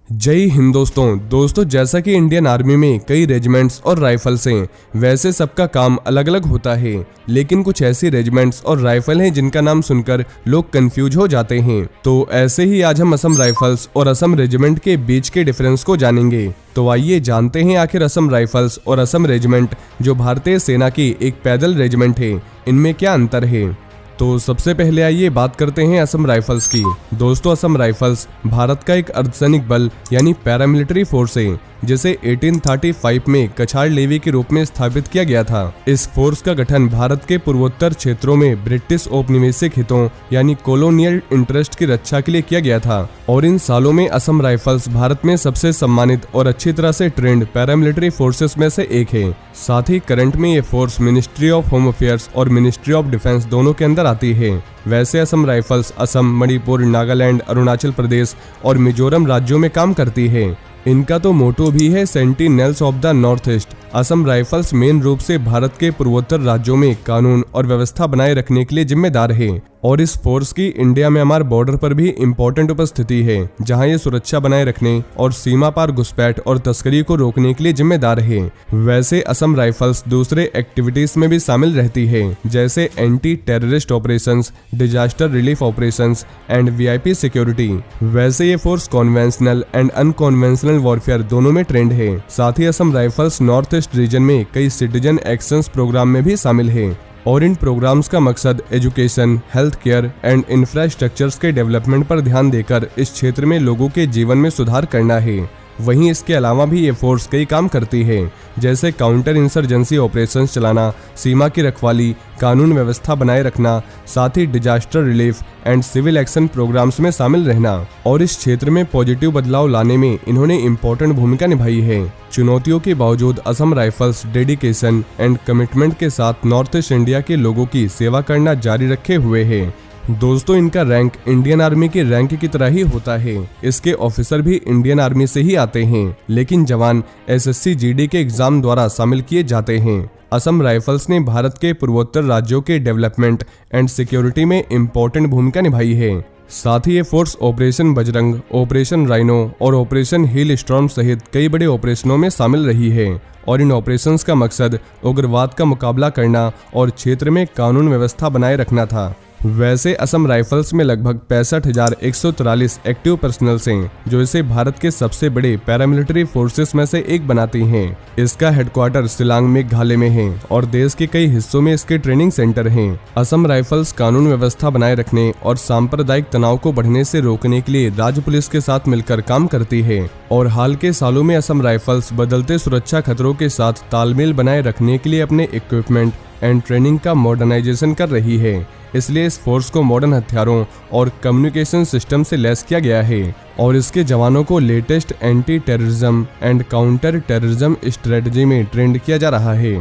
जय हिंद दोस्तों जैसा कि इंडियन आर्मी में कई रेजिमेंट्स और राइफल्स हैं, वैसे सबका काम अलग अलग होता है। लेकिन कुछ ऐसी रेजिमेंट्स और राइफल हैं जिनका नाम सुनकर लोग कंफ्यूज हो जाते हैं। तो ऐसे ही आज हम असम राइफल्स और असम रेजिमेंट के बीच के डिफरेंस को जानेंगे। तो आइए जानते हैं आखिर असम राइफल्स और असम रेजिमेंट जो भारतीय सेना की एक पैदल रेजिमेंट है, इनमें क्या अंतर है। तो सबसे पहले आइए बात करते हैं असम राइफल्स की। दोस्तों, असम राइफल्स भारत का एक अर्धसैनिक बल यानी पैरामिलिट्री फोर्स है, जिसे 1835 में कछाड़ लेवी के रूप में स्थापित किया गया था। इस फोर्स का गठन भारत के पूर्वोत्तर क्षेत्रों में ब्रिटिश औपनिवेशिक हितों यानी कॉलोनियल इंटरेस्ट की रक्षा के लिए किया गया था। और इन सालों में असम राइफल्स भारत में सबसे सम्मानित और अच्छी तरह से ट्रेंड पैरामिलिट्री फोर्सेस में से एक है। साथ ही करंट में ये force ministry of home affairs और मिनिस्ट्री ऑफ डिफेंस दोनों के अंदर आती है। वैसे असम राइफल्स असम, मणिपुर, नागालैंड, अरुणाचल प्रदेश और मिजोरम राज्यों में काम करती है। इनका तो मोटो भी है sentinels of the north east. Assam rifles मेन रूप से भारत के पूर्वोत्तर राज्यों में कानून और व्यवस्था बनाए रखने के लिए जिम्मेदार है। और इस फोर्स की इंडिया म्यांमार बॉर्डर पर भी इम्पोर्टेंट उपस्थिति है, जहां ये सुरक्षा बनाए रखने और सीमा पार घुसपैठ और तस्करी को रोकने के लिए जिम्मेदार है। वैसे असम राइफल्स दूसरे एक्टिविटीज में भी शामिल रहती है, जैसे anti terrorist operations, disaster relief operations and VIP security. वैसे ये force conventional and unconventional warfare दोनों में ट्रेंड है। साथ ही Assam rifles north east region में कई सिटीजन एक्शंस प्रोग्राम में भी शामिल है। और इन प्रोग्राम्स का मकसद education, health care and infrastructures के डेवलपमेंट पर ध्यान देकर इस क्षेत्र में लोगों के जीवन में सुधार करना है। वहीं इसके अलावा भी ये फोर्स कई काम करती है, जैसे काउंटर इंसर्जेंसी ऑपरेशंस चलाना, सीमा की रखवाली, कानून व्यवस्था बनाए रखना, साथ ही disaster relief and civil action programmes में शामिल रहना। और इस क्षेत्र में पॉजिटिव बदलाव लाने में इन्होंने इम्पोर्टेंट भूमिका निभाई है। चुनौतियों के बावजूद Assam rifles dedication and commitment के साथ नॉर्थ ईस्ट इंडिया के लोगों की सेवा करना जारी रखे हुए है। दोस्तों, इनका रैंक इंडियन आर्मी के रैंक की तरह ही होता है। इसके ऑफिसर भी इंडियन आर्मी से ही आते हैं, लेकिन जवान एसएससी जीडी के एग्जाम द्वारा शामिल किए जाते हैं। असम राइफल्स ने भारत के पूर्वोत्तर राज्यों के डेवलपमेंट एंड सिक्योरिटी में इम्पोर्टेंट भूमिका निभाई है। साथ ही ये force operation Bajrang, operation rhino और ऑपरेशन हिल स्टॉर्म सहित कई बड़े ऑपरेशनों में शामिल रही है। और इन ऑपरेशंस का मकसद उग्रवाद का मुकाबला करना और क्षेत्र में कानून व्यवस्था बनाए रखना था। वैसे असम राइफल्स में लगभग 65,143 एक्टिव पर्सनल्स हैं, जो इसे भारत के सबसे बड़े पैरामिलिट्री फोर्सेस में से एक बनाती हैं। इसका हेडक्वार्टर शिलांग मेघालय में है और देश के कई हिस्सों में इसके ट्रेनिंग सेंटर हैं। असम राइफल्स कानून व्यवस्था बनाए रखने और सांप्रदायिक तनाव को बढ़ने से रोकने के लिए राज्य पुलिस के साथ मिलकर काम करती है। और हाल के सालों में असम राइफल्स बदलते सुरक्षा खतरों के साथ तालमेल बनाए रखने के लिए अपने इक्विपमेंट एंड ट्रेनिंग का मॉडर्नाइजेशन कर रही है। इसलिए इस फोर्स को मॉडर्न हथियारों और कम्युनिकेशन सिस्टम से लैस किया गया है और इसके जवानों को latest anti terrorism and counter terrorism strategy में ट्रेंड किया जा रहा है।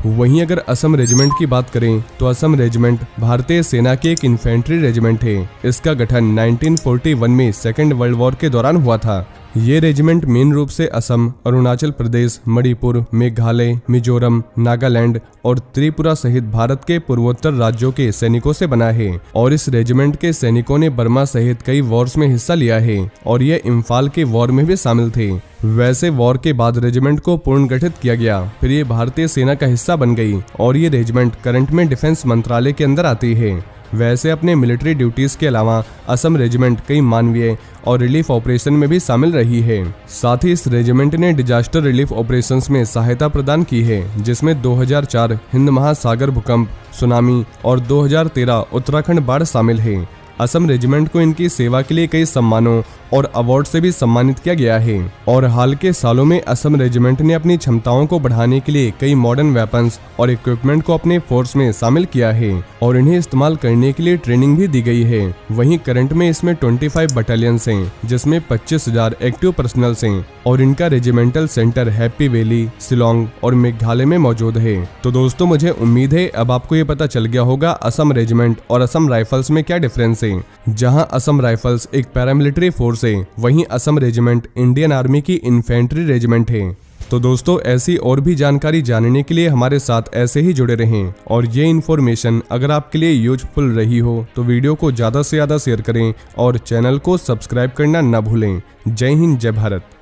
वहीं अगर असम रेजिमेंट की बात करें तो असम रेजिमेंट भारतीय सेना की एक इन्फेंट्री रेजिमेंट है। इसका गठन 1941 में सेकेंड वर्ल्ड वॉर के दौरान हुआ था। ये रेजिमेंट मेन रूप से असम, अरुणाचल प्रदेश, मणिपुर, मेघालय, मिजोरम, नागालैंड और त्रिपुरा सहित भारत के पूर्वोत्तर राज्यों के सैनिकों से बना है। और इस रेजिमेंट के सैनिकों ने बर्मा सहित कई वॉर्स में हिस्सा लिया है और ये इम्फाल के वॉर में भी शामिल थे। वैसे वॉर के बाद रेजिमेंट को पुनर्गठित किया गया, फिर ये भारतीय सेना का हिस्सा बन गई और ये रेजिमेंट करंट में डिफेंस मंत्रालय के अंदर आती है। वैसे अपने मिलिट्री ड्यूटीज के अलावा असम रेजिमेंट कई मानवीय और रिलीफ ऑपरेशन में भी शामिल रही है। साथ ही इस रेजिमेंट ने डिजास्टर रिलीफ ऑपरेशंस में सहायता प्रदान की है, जिसमें 2004 हिंद महासागर भूकंप, सुनामी और 2013 उत्तराखंड बाढ़ शामिल है। असम रेजिमेंट को इनकी सेवा के लिए कई सम्मानों और अवार्ड से भी सम्मानित किया गया है। और हाल के सालों में असम रेजिमेंट ने अपनी क्षमताओं को बढ़ाने के लिए कई मॉडर्न वेपन्स और इक्विपमेंट को अपने फोर्स में शामिल किया है और इन्हें इस्तेमाल करने के लिए ट्रेनिंग भी दी गई है। वहीं करंट में इसमें 25 बटालियंस हैं, जिसमें 25,000 एक्टिव पर्सनल्स हैं और इनका regimental centre happy valley, Shillong और मेघालय में मौजूद है। तो दोस्तों, मुझे उम्मीद है अब आपको ये पता चल गया होगा असम रेजिमेंट और असम राइफल्स में क्या डिफरेंस है। जहां असम राइफल्स एक पैरामिलिट्री फोर्स है, वहीं असम रेजिमेंट इंडियन आर्मी की इन्फेंट्री रेजिमेंट है। तो दोस्तों ऐसी और भी जानकारी जानने के लिए हमारे साथ ऐसे ही जुड़े रहें। और ये इन्फॉर्मेशन अगर आपके लिए यूजफुल रही हो तो वीडियो को ज़्यादा से ज़्यादा शेयर करें और चैनल को सब्सक्राइब करना न भूलें। जय हिंद, जय भारत।